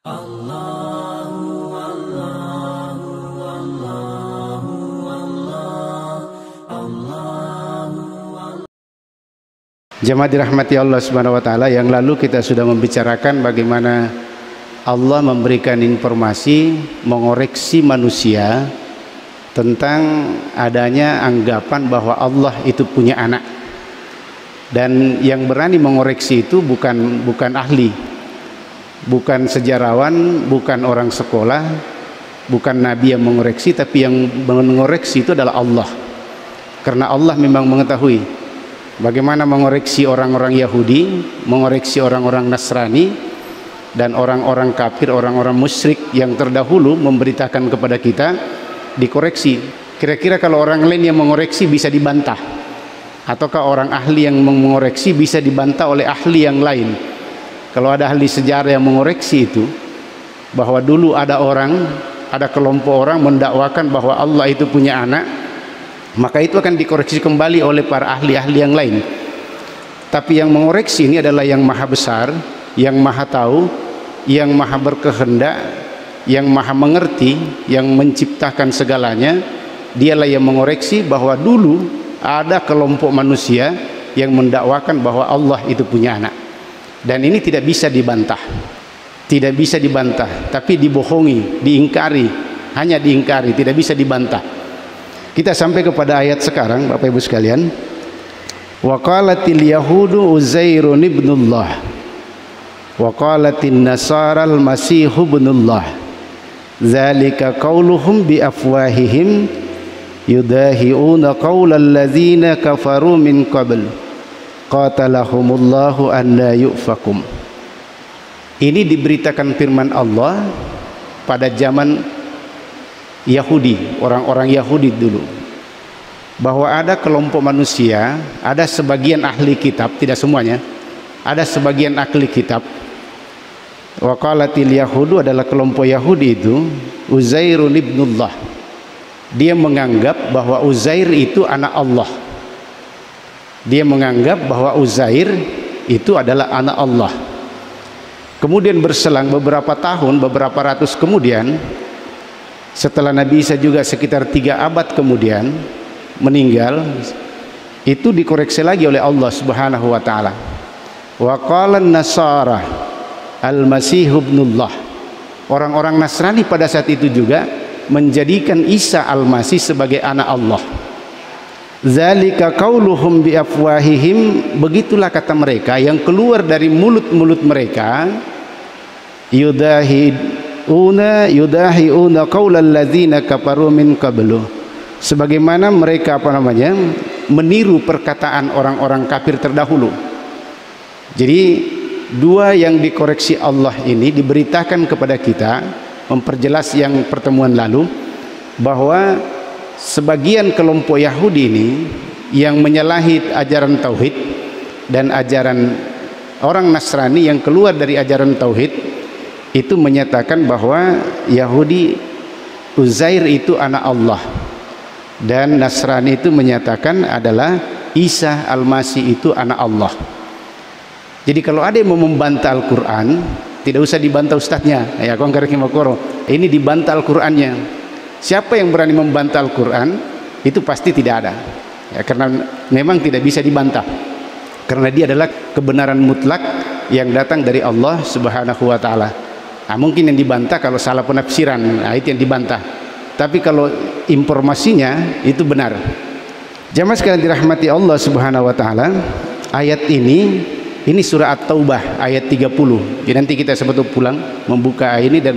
Jemaah dirahmati Allah Subhanahu wa taala, yang lalu kita sudah membicarakan bagaimana Allah memberikan informasi, mengoreksi manusia tentang adanya anggapan bahwa Allah itu punya anak. Dan yang berani mengoreksi itu bukan ahli, bukan sejarawan, bukan orang sekolah, bukan nabi yang mengoreksi, tapi yang mengoreksi itu adalah Allah. Karena Allah memang mengetahui bagaimana mengoreksi orang-orang Yahudi, mengoreksi orang-orang Nasrani, dan orang-orang kafir, orang-orang musyrik yang terdahulu memberitakan kepada kita, dikoreksi. Kira-kira kalau orang lain yang mengoreksi bisa dibantah, ataukah orang ahli yang mengoreksi bisa dibantah oleh ahli yang lain? Kalau ada ahli sejarah yang mengoreksi itu, bahwa dulu ada kelompok orang mendakwakan bahwa Allah itu punya anak, maka itu akan dikoreksi kembali oleh para ahli-ahli yang lain. Tapi yang mengoreksi ini adalah yang maha besar, yang maha tahu, yang maha berkehendak, yang maha mengerti, yang menciptakan segalanya. Dialah yang mengoreksi bahwa dulu ada kelompok manusia yang mendakwakan bahwa Allah itu punya anak. Dan ini tidak bisa dibantah, tidak bisa dibantah, tapi dibohongi, diingkari, hanya diingkari, tidak bisa dibantah. Kita sampai kepada ayat sekarang, Bapak Ibu sekalian. Wa qalatil yahudu Uzairun ibnullah wa qalatin nasara al-masih ibnullah dzalika qauluhum bi afwahihim yudahiuna qaulal ladzina kafaru min qabl qatalahumullahu anna yufakum. Ini diberitakan firman Allah pada zaman Yahudi, orang-orang Yahudi dulu, bahwa ada kelompok manusia, ada sebagian ahli kitab, tidak semuanya, ada sebagian ahli kitab. Wa qalatil yahudu adalah kelompok Yahudi itu, Uzairun ibnullah. Dia menganggap bahwa Uzair itu anak Allah. Dia menganggap bahwa Uzair itu adalah anak Allah. Kemudian berselang beberapa tahun, beberapa ratus kemudian, setelah Nabi Isa juga sekitar 3 abad kemudian meninggal, itu dikoreksi lagi oleh Allah Subhanahu wa taala. Wa qala an-nasara al-masih ibnullah. Orang-orang Nasrani pada saat itu juga menjadikan Isa al-Masih sebagai anak Allah. Zalika qauluhum bi afwahihim, begitulah kata mereka yang keluar dari mulut-mulut mereka, yudahiuna qaulal ladzina kafaru min qablu, sebagaimana mereka meniru perkataan orang-orang kafir terdahulu. Jadi dua yang dikoreksi Allah ini diberitakan kepada kita, memperjelas yang pertemuan lalu, bahwa sebagian kelompok Yahudi ini yang menyalahi ajaran tauhid dan ajaran orang Nasrani yang keluar dari ajaran tauhid itu menyatakan bahwa Yahudi Uzair itu anak Allah, dan Nasrani itu menyatakan adalah Isa al-Masih itu anak Allah. Jadi kalau ada yang mau membantah Al-Quran, tidak usah dibantah ustadznya, ya ini dibantah Al-Qurannya. Siapa yang berani membantah Al-Quran itu pasti tidak ada, ya, karena memang tidak bisa dibantah, karena dia adalah kebenaran mutlak yang datang dari Allah Subhanahu wa taala. Nah, mungkin yang dibantah kalau salah penafsiran, nah, itu yang dibantah. Tapi kalau informasinya itu benar. Jamaah sekalian dirahmati Allah Subhanahu wa taala, ayat ini surah At-Taubah ayat 30. Jadi nanti kita sebetulnya pulang membuka ayat ini dan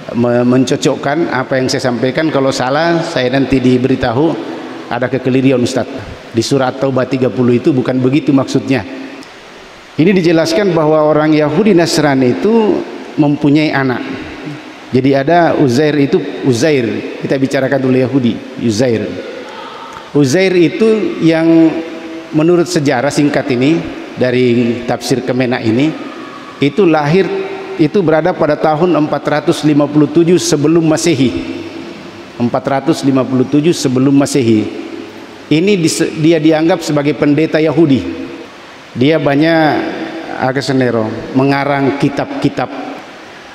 mencocokkan apa yang saya sampaikan. Kalau salah saya nanti diberitahu ada kekeliruan Ustaz. Di surah At-Taubah 30 itu bukan begitu maksudnya. Ini dijelaskan bahwa orang Yahudi Nasrani itu mempunyai anak. Jadi ada Uzair itu, Uzair kita bicarakan dulu Yahudi, Uzair. Uzair itu yang menurut sejarah singkat ini dari tafsir Kemenak ini, itu lahir, itu berada pada tahun 457 sebelum Masehi. 457 sebelum Masehi. Ini dia dianggap sebagai pendeta Yahudi. Dia banyak mengarang kitab-kitab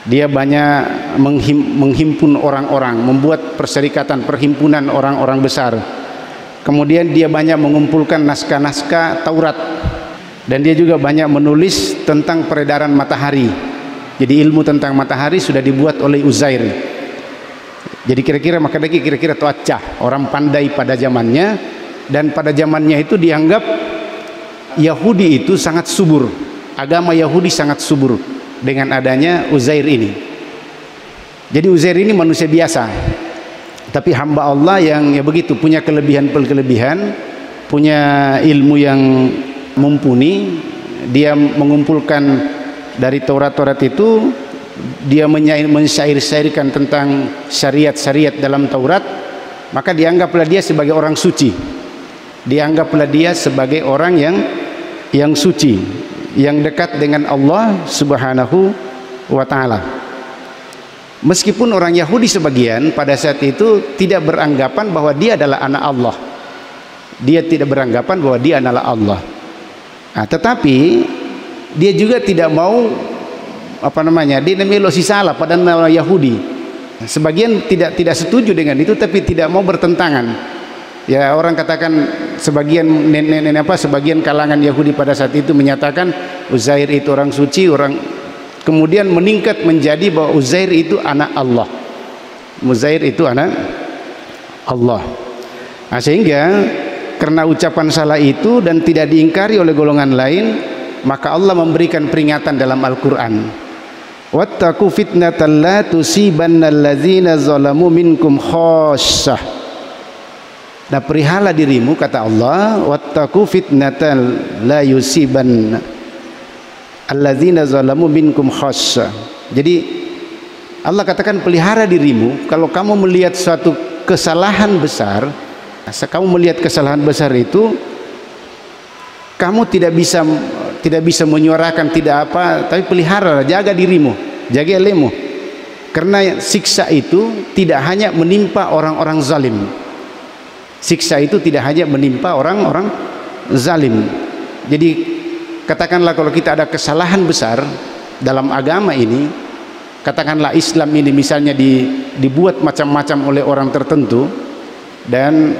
Dia banyak menghimpun orang-orang, membuat perserikatan, perhimpunan orang-orang besar. Kemudian dia banyak mengumpulkan naskah-naskah Taurat, dan dia juga banyak menulis tentang peredaran matahari. Jadi ilmu tentang matahari sudah dibuat oleh Uzair. Jadi kira-kira Toacah, orang pandai pada zamannya, dan pada zamannya itu dianggap Yahudi itu sangat subur, agama Yahudi sangat subur dengan adanya Uzair ini. Jadi Uzair ini manusia biasa, tapi hamba Allah yang ya begitu, punya kelebihan, punya ilmu yang mumpuni. Dia mengumpulkan dari Taurat itu, dia mensyair-syairkan tentang syariat-syariat dalam Taurat, maka dianggaplah dia sebagai orang suci, dianggaplah dia sebagai orang yang suci, yang dekat dengan Allah Subhanahu wa ta'ala. Meskipun orang Yahudi sebagian pada saat itu tidak beranggapan bahwa dia adalah anak Allah, dia tidak beranggapan bahwa dia adalah Allah. Nah, tetapi dia juga tidak mau dia melo si salah pada nama Yahudi. Sebagian tidak setuju dengan itu, tapi tidak mau bertentangan. Ya, orang katakan sebagian sebagian kalangan Yahudi pada saat itu menyatakan Uzair itu orang suci, kemudian meningkat menjadi bahwa Uzair itu anak Allah. Uzair itu anak Allah. Nah, sehingga karena ucapan salah itu dan tidak diingkari oleh golongan lain, maka Allah memberikan peringatan dalam Al-Qur'an. Wattaqu fitnatan la tusibannal ladzina zalamu minkum khassah. Nah, perihala dirimu, kata Allah, wattaqu fitnatan la yusiban alladzina zalamu minkum khassa. Jadi Allah katakan pelihara dirimu. Kalau kamu melihat suatu kesalahan besar, itu kamu tidak bisa menyuarakan, tapi pelihara, jaga dirimu, jaga ilmu, karena siksa itu tidak hanya menimpa orang-orang zalim. Siksa itu tidak hanya menimpa orang-orang zalim. Jadi katakanlah kalau kita ada kesalahan besar dalam agama ini, katakanlah Islam ini misalnya dibuat macam-macam oleh orang tertentu, dan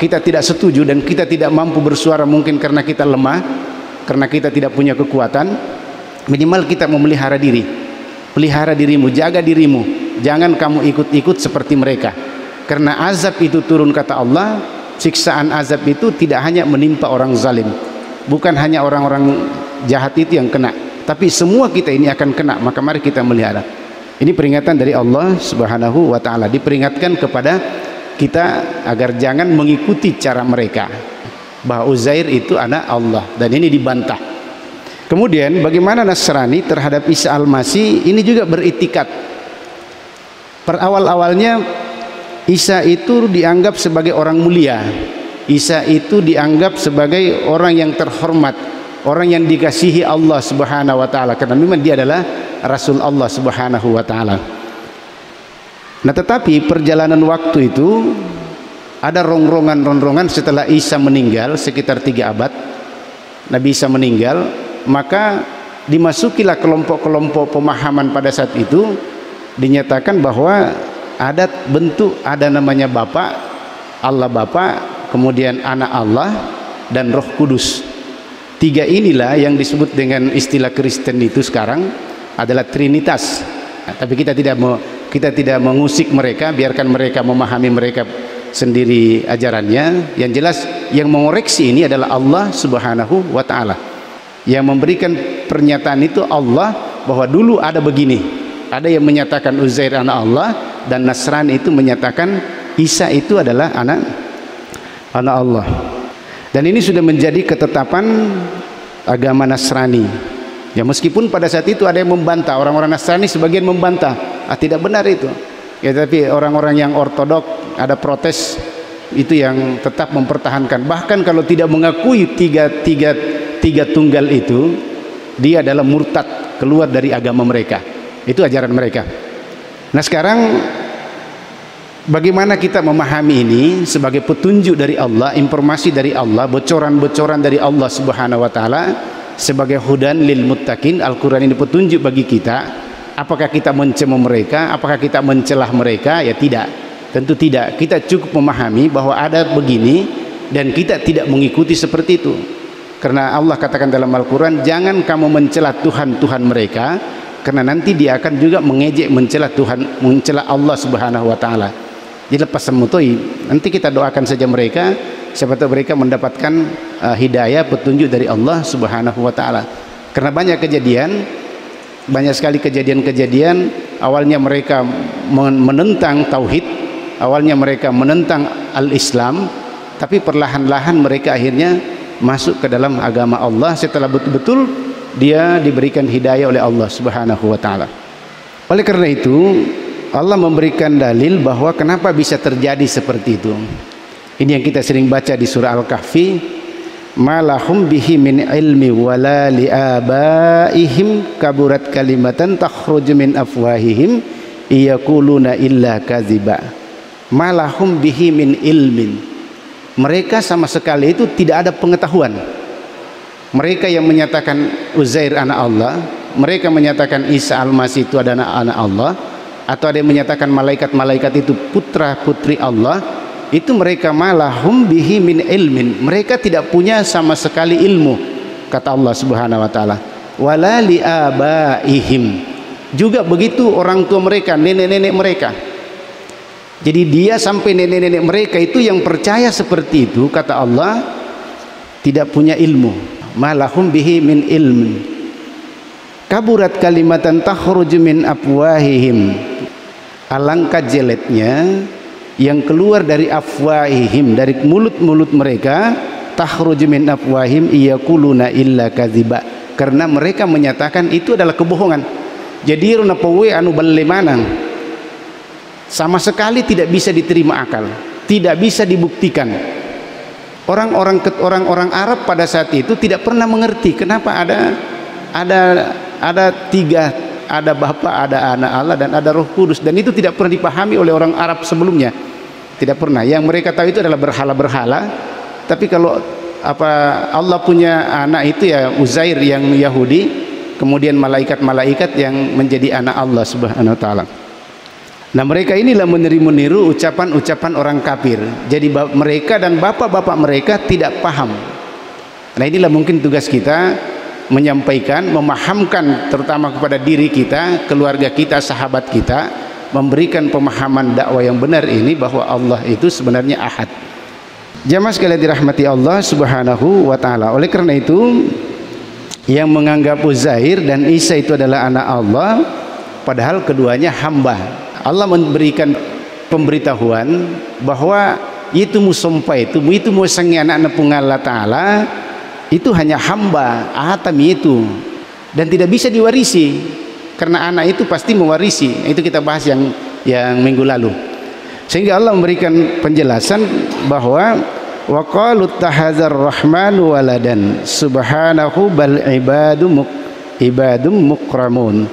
kita tidak setuju dan kita tidak mampu bersuara, mungkin karena kita lemah, karena kita tidak punya kekuatan, minimal kita memelihara diri. Pelihara dirimu, jaga dirimu, jangan kamu ikut-ikut seperti mereka. Karena azab itu turun, kata Allah, siksaan azab itu tidak hanya menimpa orang zalim, bukan hanya orang-orang jahat itu yang kena, tapi semua kita ini akan kena. Maka mari kita melihara. Ini peringatan dari Allah Subhanahu wa ta'ala, diperingatkan kepada kita agar jangan mengikuti cara mereka, bahwa Uzair itu anak Allah, dan ini dibantah. Kemudian bagaimana Nasrani terhadap Isa Al-Masih, ini juga beritikat. Per awal-awalnya Isa itu dianggap sebagai orang mulia, Isa itu dianggap sebagai orang yang terhormat, orang yang dikasihi Allah Subhanahu wa ta'ala, karena memang dia adalah Rasul Allah Subhanahu wa ta'ala. Nah, tetapi perjalanan waktu itu ada ronrongan setelah Isa meninggal, sekitar 3 abad Nabi Isa meninggal, maka dimasukilah kelompok-kelompok pemahaman pada saat itu, dinyatakan bahwa ada namanya Bapa, Allah Bapa, kemudian anak Allah, dan Roh Kudus. 3 inilah yang disebut dengan istilah Kristen itu sekarang adalah Trinitas. Nah, tapi kita tidak mengusik mereka, biarkan mereka memahami mereka sendiri ajarannya. Yang jelas yang mengoreksi ini adalah Allah Subhanahu wa ta'ala, yang memberikan pernyataan itu Allah, bahwa dulu ada begini. Ada yang menyatakan Uzair anak Allah, dan Nasrani itu menyatakan Isa itu adalah anak Allah. Dan ini sudah menjadi ketetapan agama Nasrani. Ya, meskipun pada saat itu ada yang membantah, orang-orang Nasrani sebagian membantah, tidak benar itu. Ya, tapi orang-orang yang ortodok ada protes itu yang tetap mempertahankan. Bahkan kalau tidak mengakui tiga tunggal itu, dia adalah murtad, keluar dari agama mereka. Itu ajaran mereka. Nah, sekarang bagaimana kita memahami ini sebagai petunjuk dari Allah, informasi dari Allah, bocoran-bocoran dari Allah Subhanahu wa ta'ala, sebagai hudan lil muttaqin. Al-Quran ini petunjuk bagi kita Apakah kita mencela mereka? Apakah kita mencelah mereka? Ya tidak, tentu tidak. Kita cukup memahami bahwa ada begini dan kita tidak mengikuti seperti itu. Karena Allah katakan dalam Al-Quran, jangan kamu mencela Tuhan-Tuhan mereka, karena nanti dia akan juga mengejek, mencela Tuhan, mencela Allah Subhanahu wa Ta'ala. Jadi lepas semutoi, nanti kita doakan saja mereka, siapa tahu mereka mendapatkan hidayah, petunjuk dari Allah Subhanahu wa Ta'ala. Karena banyak sekali kejadian-kejadian awalnya mereka menentang tauhid, awalnya mereka menentang al-Islam, tapi perlahan-lahan mereka akhirnya masuk ke dalam agama Allah setelah betul-betul dia diberikan hidayah oleh Allah Subhanahu wa Ta'ala. Oleh karena itu Allah memberikan dalil bahwa kenapa bisa terjadi seperti itu. Ini yang kita sering baca di surah Al-Kahfi, malahum bihi min ilmi wala li abaihim kaburat kalimatan takhruju min afwahihim yaquluna illa kadziba. Malahum bihi min ilmin, mereka sama sekali itu tidak ada pengetahuan. Mereka yang menyatakan Uzair anak Allah, mereka menyatakan Isa al-Masih itu adalah anak Allah, atau ada yang menyatakan malaikat-malaikat itu putra putri Allah, itu mereka malahum bihi min ilmin, mereka tidak punya sama sekali ilmu, kata Allah Subhanahu wa Ta'ala. Wala li abaihim, juga begitu orang tua mereka, nenek-nenek mereka. Jadi dia sampai nenek-nenek mereka itu yang percaya seperti itu, kata Allah, tidak punya ilmu. Malahum bihi min ilmin kaburat kalimatan takhruju min afwahihim, alangkah jeleknya yang keluar dari afwahihim, dari mulut-mulut mereka, takhruju min afwahim yaquluna illa kadziba, karena mereka menyatakan itu adalah kebohongan. Jadi runa pawe anu balle manang, sama sekali tidak bisa diterima akal, tidak bisa dibuktikan. Orang-orang Arab pada saat itu tidak pernah mengerti kenapa ada tiga, ada Bapa, ada Anak Allah, dan ada Roh Kudus, dan itu tidak pernah dipahami oleh orang Arab sebelumnya, tidak pernah. Yang mereka tahu itu adalah berhala-berhala. Tapi kalau Allah punya anak itu ya Uzair yang Yahudi, kemudian malaikat-malaikat yang menjadi anak Allah Subhanahu wa Ta'ala. Nah, mereka inilah meniru ucapan-ucapan orang kafir. Jadi mereka dan bapak-bapak mereka tidak paham. Nah, inilah mungkin tugas kita, menyampaikan, memahamkan terutama kepada diri kita, keluarga kita, sahabat kita, memberikan pemahaman dakwah yang benar ini bahwa Allah itu sebenarnya ahad. Jamaah sekalian dirahmati Allah Subhanahu wa Ta'ala. Oleh karena itu, yang menganggap Uzair dan Isa itu adalah anak Allah, padahal keduanya hamba, Allah memberikan pemberitahuan bahwa itu musompa itu musangi anak nepung Allah Ta'ala, itu hanya hamba atam itu, dan tidak bisa diwarisi, karena anak itu pasti mewarisi. Itu kita bahas yang minggu lalu. Sehingga Allah memberikan penjelasan bahwa waqalu tahadzar rahmanu waladan subhanahu bal ibadum mukramun.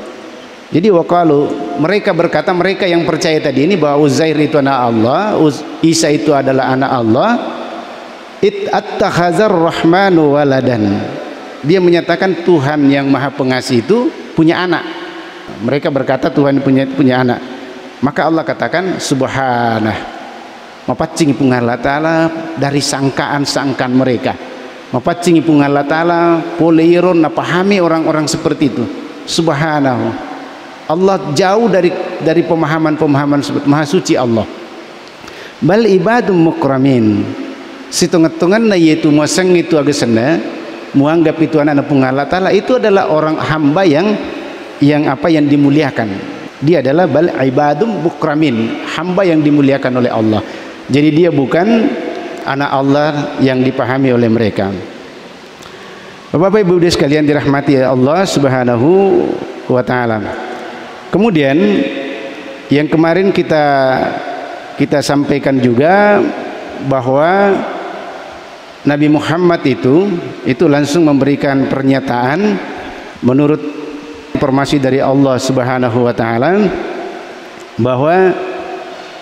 Jadi waqalu, mereka berkata, mereka yang percaya tadi ini bahwa Uzair itu anak Allah, Isa itu adalah anak Allah, ittakhazar rahmanu waladan, dia menyatakan Tuhan yang maha pengasih itu punya anak. Mereka berkata Tuhan punya anak. Maka Allah katakan subhanah, mapacing pun Allah Ta'ala dari sangkaan-sangkaan mereka, mapacing pun Allah Ta'ala poleiron napahami orang-orang seperti itu. Subhanahu, Allah jauh dari pemahaman-pemahaman sebut maha suci Allah. Bal ibadum mukramin, situngan-tungan na yaitu muasang itu agasana, muanggap itu anak pun Allah Ta'ala itu adalah orang hamba yang dimuliakan. Dia adalah bal ibadum mukramin, hamba yang dimuliakan oleh Allah. Jadi dia bukan anak Allah yang dipahami oleh mereka. Bapak Ibu sekalian dirahmati Allah Subhanahu wa Ta'ala. Kemudian yang kemarin kita sampaikan juga bahwa Nabi Muhammad itu langsung memberikan pernyataan menurut informasi dari Allah Subhanahu wa Ta'ala bahwa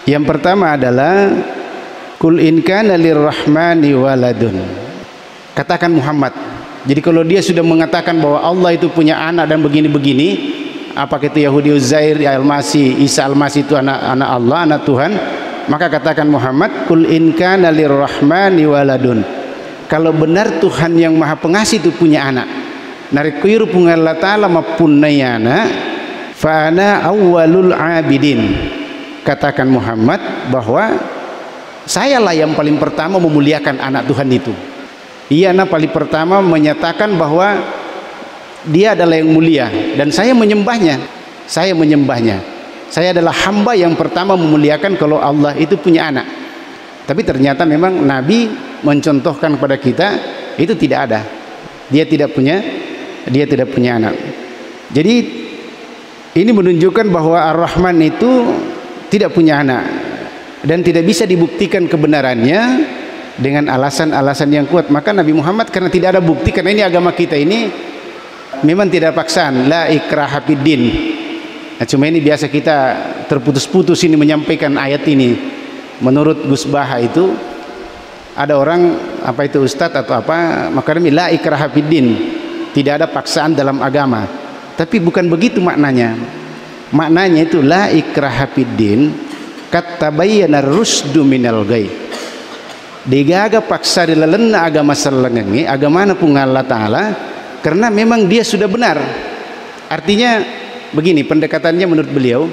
yang pertama adalah kul in kana lirrahmani waladun. Katakan Muhammad. Jadi kalau dia sudah mengatakan bahwa Allah itu punya anak dan begini-begini, apakah itu Yahudi Uzair Al-Masih, Isa Al-Masih itu anak Allah, anak Tuhan, maka katakan Muhammad, kul in kana lirrahmani waladun, kalau benar Tuhan yang Maha Pengasih itu punya anak, narikuiru pungal ta'ala mapunayana fa ana awwalul abidin, katakan Muhammad bahwa sayalah yang paling pertama memuliakan anak Tuhan itu. Ia paling pertama menyatakan bahwa dia adalah yang mulia dan saya menyembahnya. Saya adalah hamba yang pertama memuliakan kalau Allah itu punya anak. Tapi ternyata memang Nabi mencontohkan kepada kita itu tidak ada. Dia tidak punya anak. Jadi ini menunjukkan bahwa Ar-Rahman itu tidak punya anak dan tidak bisa dibuktikan kebenarannya dengan alasan-alasan yang kuat. Maka Nabi Muhammad karena tidak ada bukti, karena ini agama kita ini memang tidak paksaan, la ikraha fiddin. Nah, cuma ini biasa kita terputus-putus ini menyampaikan ayat ini. Menurut Gus Baha itu ada orang apa itu ustadz atau apa, maka demi la ikraha fiddin, tidak ada paksaan dalam agama. Tapi bukan begitu maknanya. Maknanya itu la ikraha fiddin kat tabayyana rusdu minal ghai. Digaga paksa dilalena agama sallangangi, agama na pun Allah Ta'ala, karena memang dia sudah benar. Artinya begini pendekatannya menurut beliau,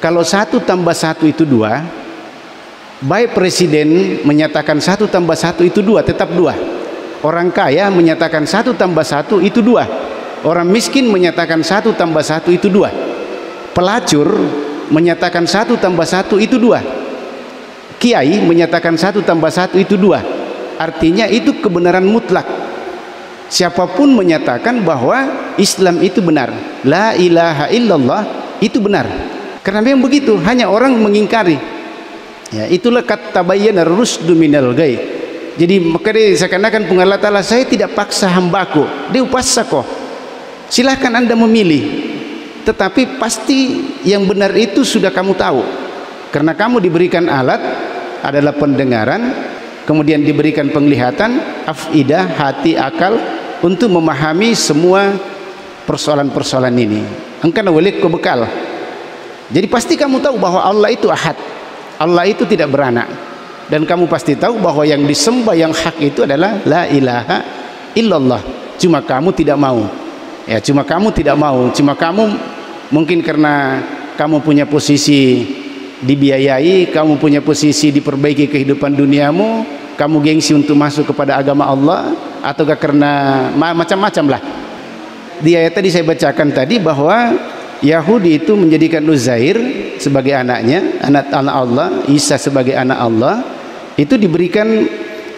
kalau 1 tambah 1 itu 2, baik presiden menyatakan 1 tambah 1 itu 2, tetap 2. Orang kaya menyatakan 1 tambah 1 itu 2. Orang miskin menyatakan 1 tambah 1 itu 2. Pelacur menyatakan 1 tambah 1 itu 2. Kiai menyatakan 1 tambah 1 itu 2. Artinya itu kebenaran mutlak. Siapapun menyatakan bahwa Islam itu benar, la ilaha illallah itu benar, karena memang begitu, hanya orang mengingkari. Ya, itulah kata tabayyana rusdu minal ghai. Jadi maka dia seakan-akan Allah Ta'ala, saya tidak paksa hambaku, dia upasako, silahkan anda memilih, tetapi pasti yang benar itu sudah kamu tahu, karena kamu diberikan alat adalah pendengaran, kemudian diberikan penglihatan, afidah, hati, akal, untuk memahami semua persoalan-persoalan ini. Engkau walik bekal. Jadi pasti kamu tahu bahwa Allah itu ahad, Allah itu tidak beranak, dan kamu pasti tahu bahwa yang disembah yang hak itu adalah la ilaha illallah. Cuma kamu tidak mau. Ya, cuma kamu tidak mau. Cuma kamu mungkin karena kamu punya posisi dibiayai, kamu punya posisi diperbaiki kehidupan duniamu, kamu gengsi untuk masuk kepada agama Allah, ataukah karena macam-macam lah. Di ayat tadi saya bacakan tadi bahwa Yahudi itu menjadikan Uzair sebagai anaknya, anak Allah, Isa sebagai anak Allah, itu diberikan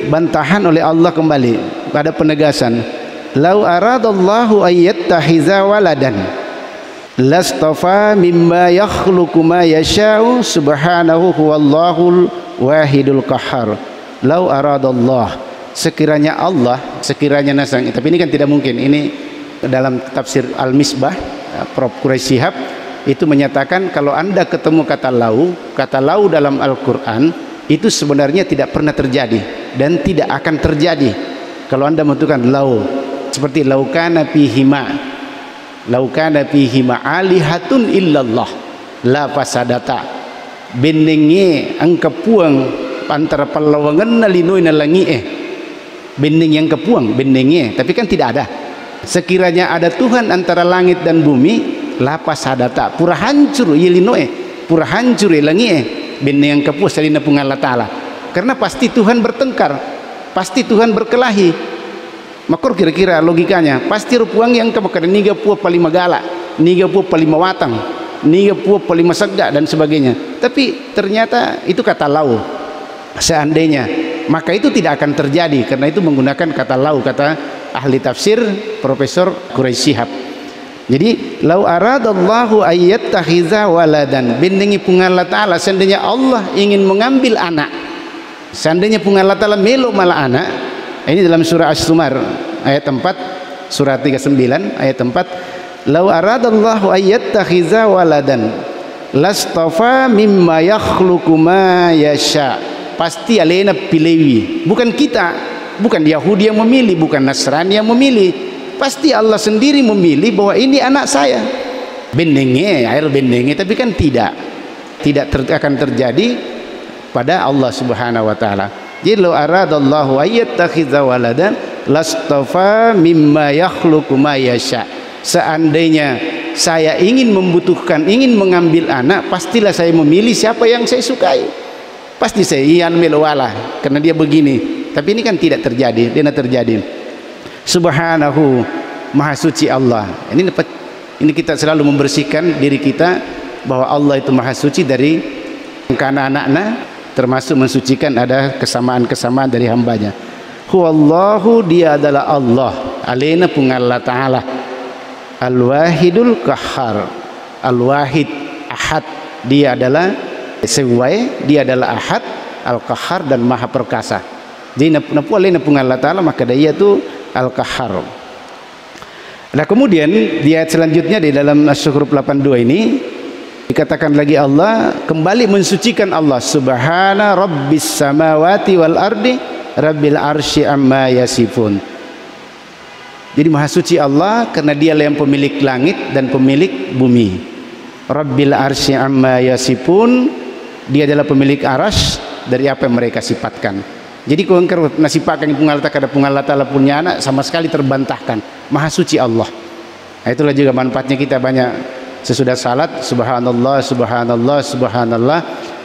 bantahan oleh Allah kembali pada penegasan, lau aradallahu ayyattahiza waladan lastafa mimma yakhluqu ma yasha'u subhanahu huwallahul wahidul qahhar. Lau aradallah, sekiranya Allah, sekiranya nasang, tapi ini kan tidak mungkin. Ini dalam tafsir Al-Misbah, Prof. Quraisy Shihab itu menyatakan kalau anda ketemu kata lau dalam Al-Quran itu sebenarnya tidak pernah terjadi dan tidak akan terjadi. Kalau anda menentukan lau, seperti laukana fihima alihatun illallah la fasadata, benenge angka puang antara palawangan nalinoi nalangi bendeng yang kepuang bendengnya, tapi kan tidak ada. Sekiranya ada Tuhan antara langit dan bumi, lapas hadata pura hancur yelinoe, pura hancur yelangi bendeng yang kepuang salina pun Allah Ta'ala, karena pasti Tuhan bertengkar, pasti Tuhan berkelahi. Makor kira-kira logikanya pasti rupuang yang kemakaran niga pua palima gala, niga pua palima watang, niga pua palima segda dan sebagainya. Tapi ternyata itu kata lau. Seandainya, maka itu tidak akan terjadi, karena itu menggunakan kata lau, kata ahli tafsir Profesor Quraisy Shihab. Jadi lau aradallahu ayyattahiza waladan, bendengi pun Allah Ta'ala, seandainya Allah ingin mengambil anak, seandainya pun Allah Ta'ala melo malah anak. Ini dalam surah Asy-Zumar ayat 4, surah 39 ayat 4, lau aradallahu ayyattahiza waladan lastafa mimma yakhluqu ma yasha. Pasti alena pilewi, bukan kita, bukan Yahudi yang memilih, bukan Nasrani yang memilih, pasti Allah sendiri memilih bahwa ini anak saya. bendenge, air bendenge, tapi kan tidak akan terjadi pada Allah Subhanahu wa taala. Jadi law aradallahu ayyattakhidza waladan lastafa mimma yakhluqu ma yasha. Seandainya saya ingin mengambil anak, pastilah saya memilih siapa yang saya sukai. Pasti saya iyan melawala karena dia begini. Tapi ini kan tidak terjadi, tidak terjadi. Subhanahu, maha suci Allah. Ini kita selalu membersihkan diri kita bahwa Allah itu maha suci dari anak-anaknya, termasuk mensucikan ada kesamaan-kesamaan dari hambanya. Huwallahu, dia adalah Allah, alaina pun Allah Ta'ala, al-wahidul qahhar, al-wahid, ahad, dia adalah sesuai, dia adalah ahad, al-qahhar, dan maha perkasa. Jadi napu alaina pun Allah Ta'ala, maka dia itu al-qahhar. Nah kemudian di ayat selanjutnya di dalam Asy-Syu'ara 82 ini dikatakan lagi Allah kembali mensucikan Allah, subhana rabbis samawati wal ardi rabbil arsy amma yasifun. Jadi maha suci Allah karena dialah yang pemilik langit dan pemilik bumi. Rabbil arsy amma yasifun, dia adalah pemilik arsy dari apa yang mereka sifatkan. Jadi kalau engkau nasipakan pungal ta'ala punya anak, sama sekali terbantahkan. Maha suci Allah. Nah, itulah juga manfaatnya kita banyak sesudah salat subhanallah subhanallah subhanallah.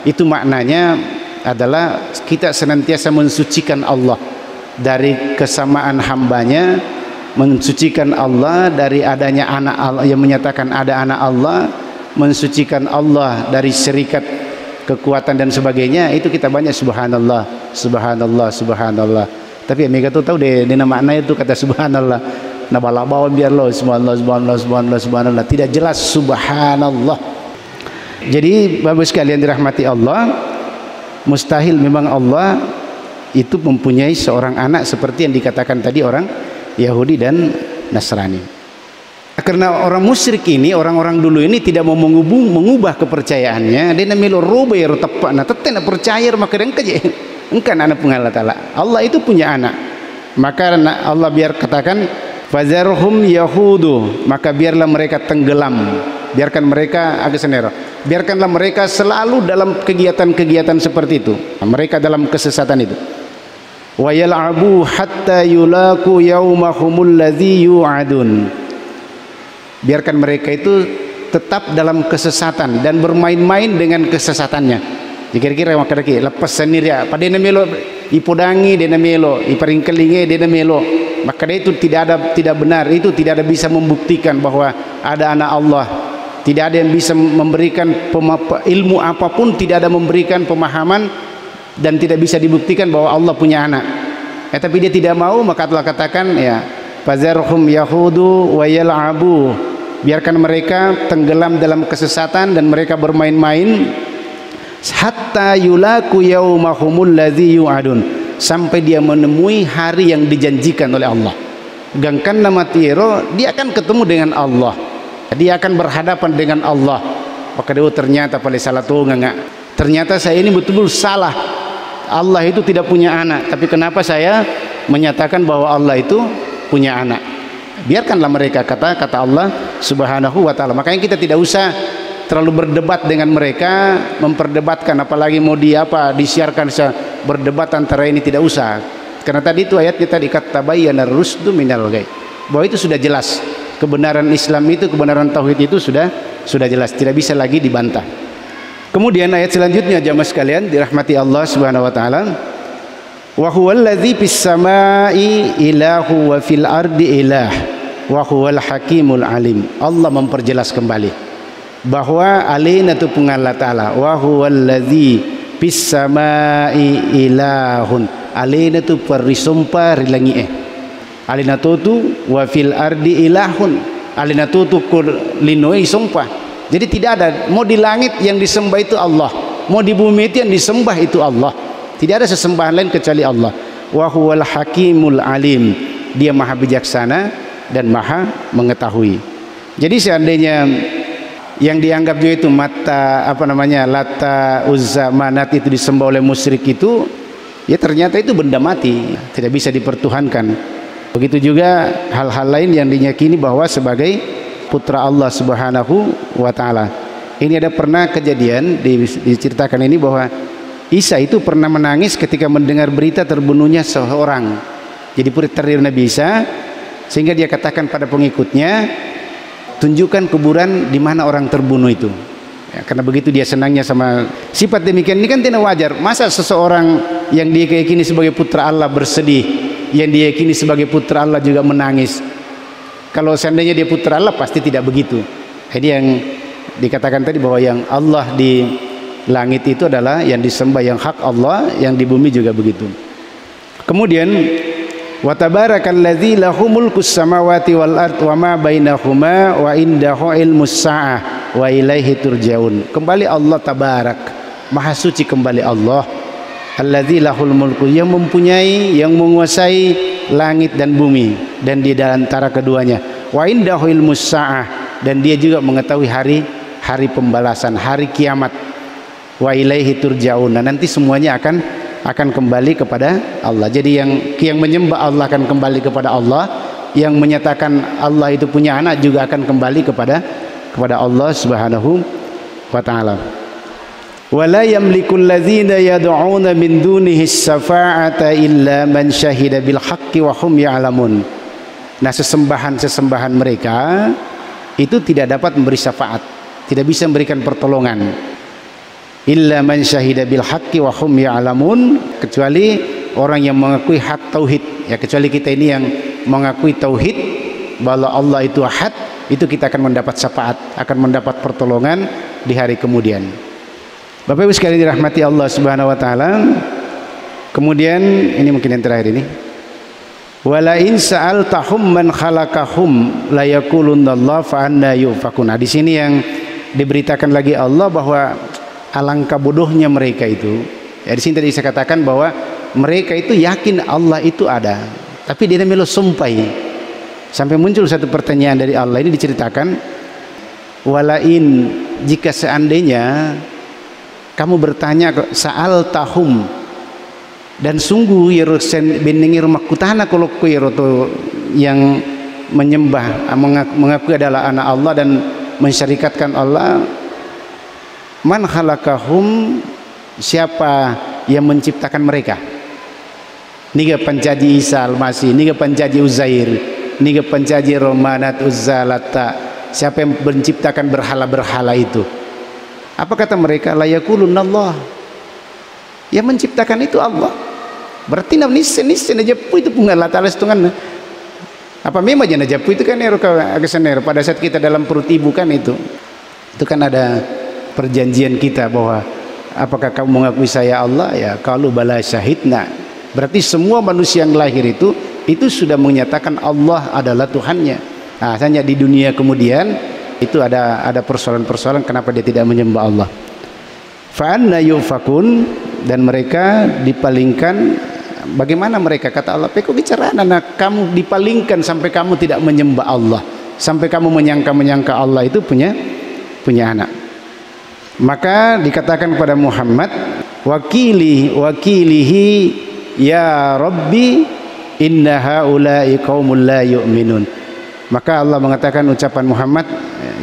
Itu maknanya adalah kita senantiasa mensucikan Allah dari kesamaan hambanya, mensucikan Allah dari adanya anak Allah, yang menyatakan ada anak Allah, mensucikan Allah dari syirikat, kekuatan dan sebagainya. Itu kita banyak subhanallah subhanallah subhanallah. Tapi mereka tuh tahu deh makna itu kata subhanallah. Nah balabawan biar lo subhanallah subhanallah subhanallah subhanallah, tidak jelas subhanallah. Jadi bapak sekalian dirahmati Allah, mustahil memang Allah itu mempunyai seorang anak seperti yang dikatakan tadi orang Yahudi dan Nasrani. Karena orang musyrik ini, orang-orang dulu ini tidak mau mengubah kepercayaannya, dia namanya roba ya tepat, nah tetap percaya maka dia engkan anak Allah Ta'ala. Allah itu punya anak, maka Allah biar katakan fazarhum yahudu, maka biarlah mereka tenggelam, biarkan mereka agak senero, biarkanlah mereka selalu dalam kegiatan-kegiatan seperti itu, mereka dalam kesesatan itu. Wa yal'abu hatta yulaku yaumahumul ladzi yu'adun, biarkan mereka itu tetap dalam kesesatan dan bermain-main dengan kesesatannya. Kira-kira makadaki lepas sendiri pada melo ipodangi dena melo iparingkelinge dena melo, maka itu tidak benar, itu tidak ada bisa membuktikan bahwa ada anak Allah, tidak ada yang bisa memberikan ilmu apapun, tidak ada memberikan pemahaman dan tidak bisa dibuktikan bahwa Allah punya anak. Tapi dia tidak mau, maka Allah katakan ya fazarhum yahudu wa yal'abu, biarkan mereka tenggelam dalam kesesatan dan mereka bermain-main hatta yulaku yaumahumul ladzi yu'adun, sampai dia menemui hari yang dijanjikan oleh Allah. Gangkan nama tiro, dia akan ketemu dengan Allah, dia akan berhadapan dengan Allah. Maka dia ternyata pada salah tuh enggak, ternyata saya ini betul-betul salah, Allah itu tidak punya anak, tapi kenapa saya menyatakan bahwa Allah itu punya anak? Biarkanlah mereka, kata Allah Subhanahu wa ta'ala. Makanya kita tidak usah terlalu berdebat dengan mereka, memperdebatkan, apalagi mau disiarkan berdebat antara ini, tidak usah. Karena tadi itu ayat kita dikatabayyana rusdu minal ghai, bahwa itu sudah jelas kebenaran Islam itu, kebenaran tauhid itu sudah jelas, tidak bisa lagi dibantah. Kemudian ayat selanjutnya jamaah sekalian dirahmati Allah Subhanahu wa taala, wa huwal ladzi fis samai ilahu wa fil ardi ilah wa huwal hakimul alim. Allah memperjelas kembali bahwa alaina tu Allah Ta'ala, wa huwal ladzi fis samai ilahun, alaina tu perisumpah rilangi alina tu wa fil ardi ilahun, alina tu linoi sumpah. Jadi tidak ada, mau di langit yang disembah itu Allah, mau di bumi itu yang disembah itu Allah, tidak ada sesembahan lain kecuali Allah. Wa huwal hakimul alim, dia maha bijaksana dan maha mengetahui. Jadi seandainya yang dianggap juga itu Lata, Uzza, Manat itu disembah oleh musyrik itu, ya ternyata itu benda mati, tidak bisa dipertuhankan. Begitu juga hal-hal lain yang diyakini bahwa sebagai putra Allah Subhanahu wa taala. Ini ada pernah kejadian diceritakan ini bahwa Isa itu pernah menangis ketika mendengar berita terbunuhnya seorang. Jadi putra Nabi Isa, sehingga dia katakan pada pengikutnya, tunjukkan kuburan di mana orang terbunuh itu. Ya, karena begitu dia senangnya sama sifat demikian ini kan tidak wajar. Masa seseorang yang dia yakini sebagai putra Allah bersedih, yang dia yakini sebagai putra Allah juga menangis? Kalau seandainya dia putra Allah pasti tidak begitu. Jadi yang dikatakan tadi bahwa yang Allah di langit itu adalah yang disembah, yang hak Allah, yang di bumi juga begitu. Kemudian wa tabarakalladzi lahu mulkus samawati wal ard wa ma bainahuma wa indahu ilmus saah wa ilaihi turjaun. Kembali Allah tabarak, maha suci kembali Allah. Alladzi lahul mulku, yang mempunyai, yang menguasai langit dan bumi dan di antara keduanya. Wa indahu ilmus saah, dan dia juga mengetahui hari pembalasan, hari kiamat. Wa ilaihi turjaun, nanti semuanya akan kembali kepada Allah. Jadi yang menyembah Allah akan kembali kepada Allah, yang menyatakan Allah itu punya anak juga akan kembali kepada Allah Subhanahu wa taala. Wala yamlikul ladzina yad'una min dunihi syafa'ata illa man syahida bil haqqi wa hum ya'lamun. Nah, sesembahan mereka itu tidak dapat memberi syafaat, tidak bisa memberikan pertolongan. Illa man syahida bil haqqi wa hum ya'lamun, kecuali orang yang mengakui hak tauhid. Ya, kecuali kita ini yang mengakui tauhid bahwa Allah itu ahad, itu kita akan mendapat syafaat, akan mendapat pertolongan di hari kemudian. Bapak Ibu sekalian dirahmati Allah Subhanahu wa taala. Kemudian ini mungkin yang terakhir ini. Wala in sa'altahum man khalaqahum la yaqulunallahu fa anna yufakun. Nah, di sini yang diberitakan lagi Allah bahwa alangkah bodohnya mereka itu. Ya, di sini tadi saya katakan bahwa mereka itu yakin Allah itu ada, tapi dia melo sumpai. Sampai muncul satu pertanyaan dari Allah, ini diceritakan, walain, jika seandainya kamu bertanya saal tahum, dan sungguh yerusen beningir makutana kalau kuiroto yang menyembah mengaku adalah anak Allah dan mensyarikatkan Allah, man khalaqahum, siapa yang menciptakan mereka? Niga pancaji Isa al-Masih, niga pancaji Uzair, niga pancaji Romanat Uzzalata, siapa yang menciptakan berhala-berhala itu? Apa kata mereka? La yaqulunallah, yang menciptakan itu Allah. Berarti nissen najapu itu pungan Allah Ta'ala setungan. Apa memang aja najapu itu kan agasaner pada saat kita dalam perut ibu kan itu kan ada perjanjian kita bahwa apakah kamu mengakui saya Allah? Ya, kalau bala syahidna. Berarti semua manusia yang lahir itu sudah menyatakan Allah adalah Tuhannya. Nah, hanya di dunia kemudian itu ada persoalan-persoalan kenapa dia tidak menyembah Allah. Fa anna yufakun, dan mereka dipalingkan. Bagaimana mereka? Kata Allah, "Peko bicara anak kamu dipalingkan sampai kamu tidak menyembah Allah, sampai kamu menyangka Allah itu punya anak." Maka dikatakan kepada Muhammad, wakilihi ya Rabbi inna haula'i qaumul la yu'minun. Maka Allah mengatakan ucapan Muhammad,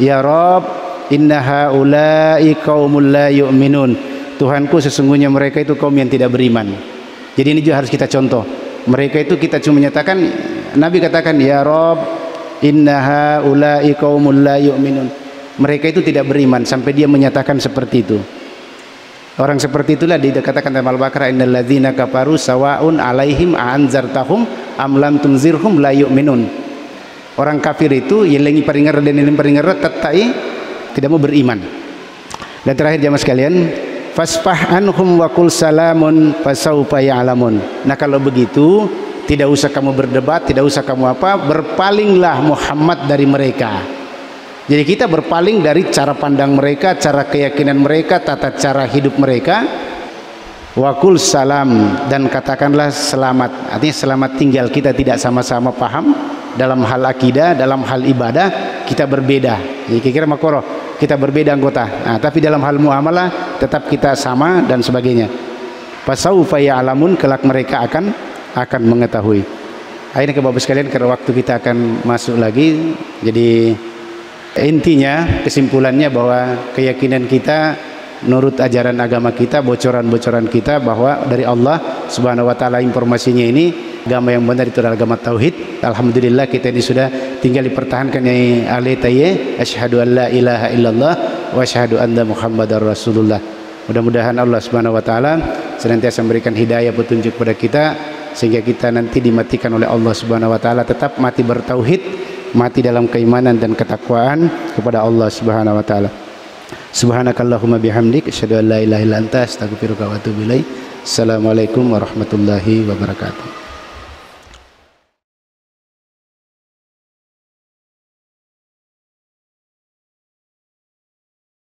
ya Rabb inna haula'i qaumul la yu'minun. Tuhanku, sesungguhnya mereka itu kaum yang tidak beriman. Jadi ini juga harus kita contoh. Mereka itu kita cuma menyatakan, Nabi katakan ya Rabb inna haula'i qaumul la yu'minun. Mereka itu tidak beriman sampai dia menyatakan seperti itu. Orang seperti itulah dikatakan dalam Al-Baqarah, innal ladzina kafaru sawaun alaihim a'anzartahum am lam tunzirhum la yu'minun. Orang kafir itu yelengi paringar dan yelengi paringar tetai tidak mau beriman. Dan terakhir jamaah sekalian, fasfah anhum wa qul salamun fasaufa ya'lamun. Nah, kalau begitu tidak usah kamu berdebat, tidak usah kamu berpalinglah Muhammad dari mereka. Jadi kita berpaling dari cara pandang mereka, cara keyakinan mereka, tata cara hidup mereka. Wakul salam, dan katakanlah selamat. Artinya selamat tinggal, kita tidak sama-sama paham dalam hal akidah, dalam hal ibadah kita berbeda. Jadi kira-kira makoro kita berbeda anggota. Nah, tapi dalam hal muamalah tetap kita sama dan sebagainya. Fasaufa ya'lamun, kelak mereka akan mengetahui. Akhirnya ke Bapak sekalian, karena waktu kita akan masuk lagi. Jadi Intinya, kesimpulannya bahwa keyakinan kita menurut ajaran agama kita, bocoran-bocoran kita bahwa dari Allah Subhanahu wa taala informasinya ini agama yang benar itu adalah agama tauhid. Alhamdulillah kita ini sudah tinggal dipertahankan yang ahli tayyi, asyhadu an la ilaha illallah wa asyhadu anna muhammadar rasulullah. Mudah-mudahan Allah Subhanahu wa taala senantiasa memberikan hidayah petunjuk kepada kita sehingga kita nanti dimatikan oleh Allah Subhanahu wa taala tetap mati bertauhid, mati dalam keimanan dan ketakwaan kepada Allah Subhanahu wa taala. Subhanakallahumma bihamdik asyhadu an la ilaha illa anta astaghfiruka wa atubu ilaik. Assalamualaikum warahmatullahi wabarakatuh.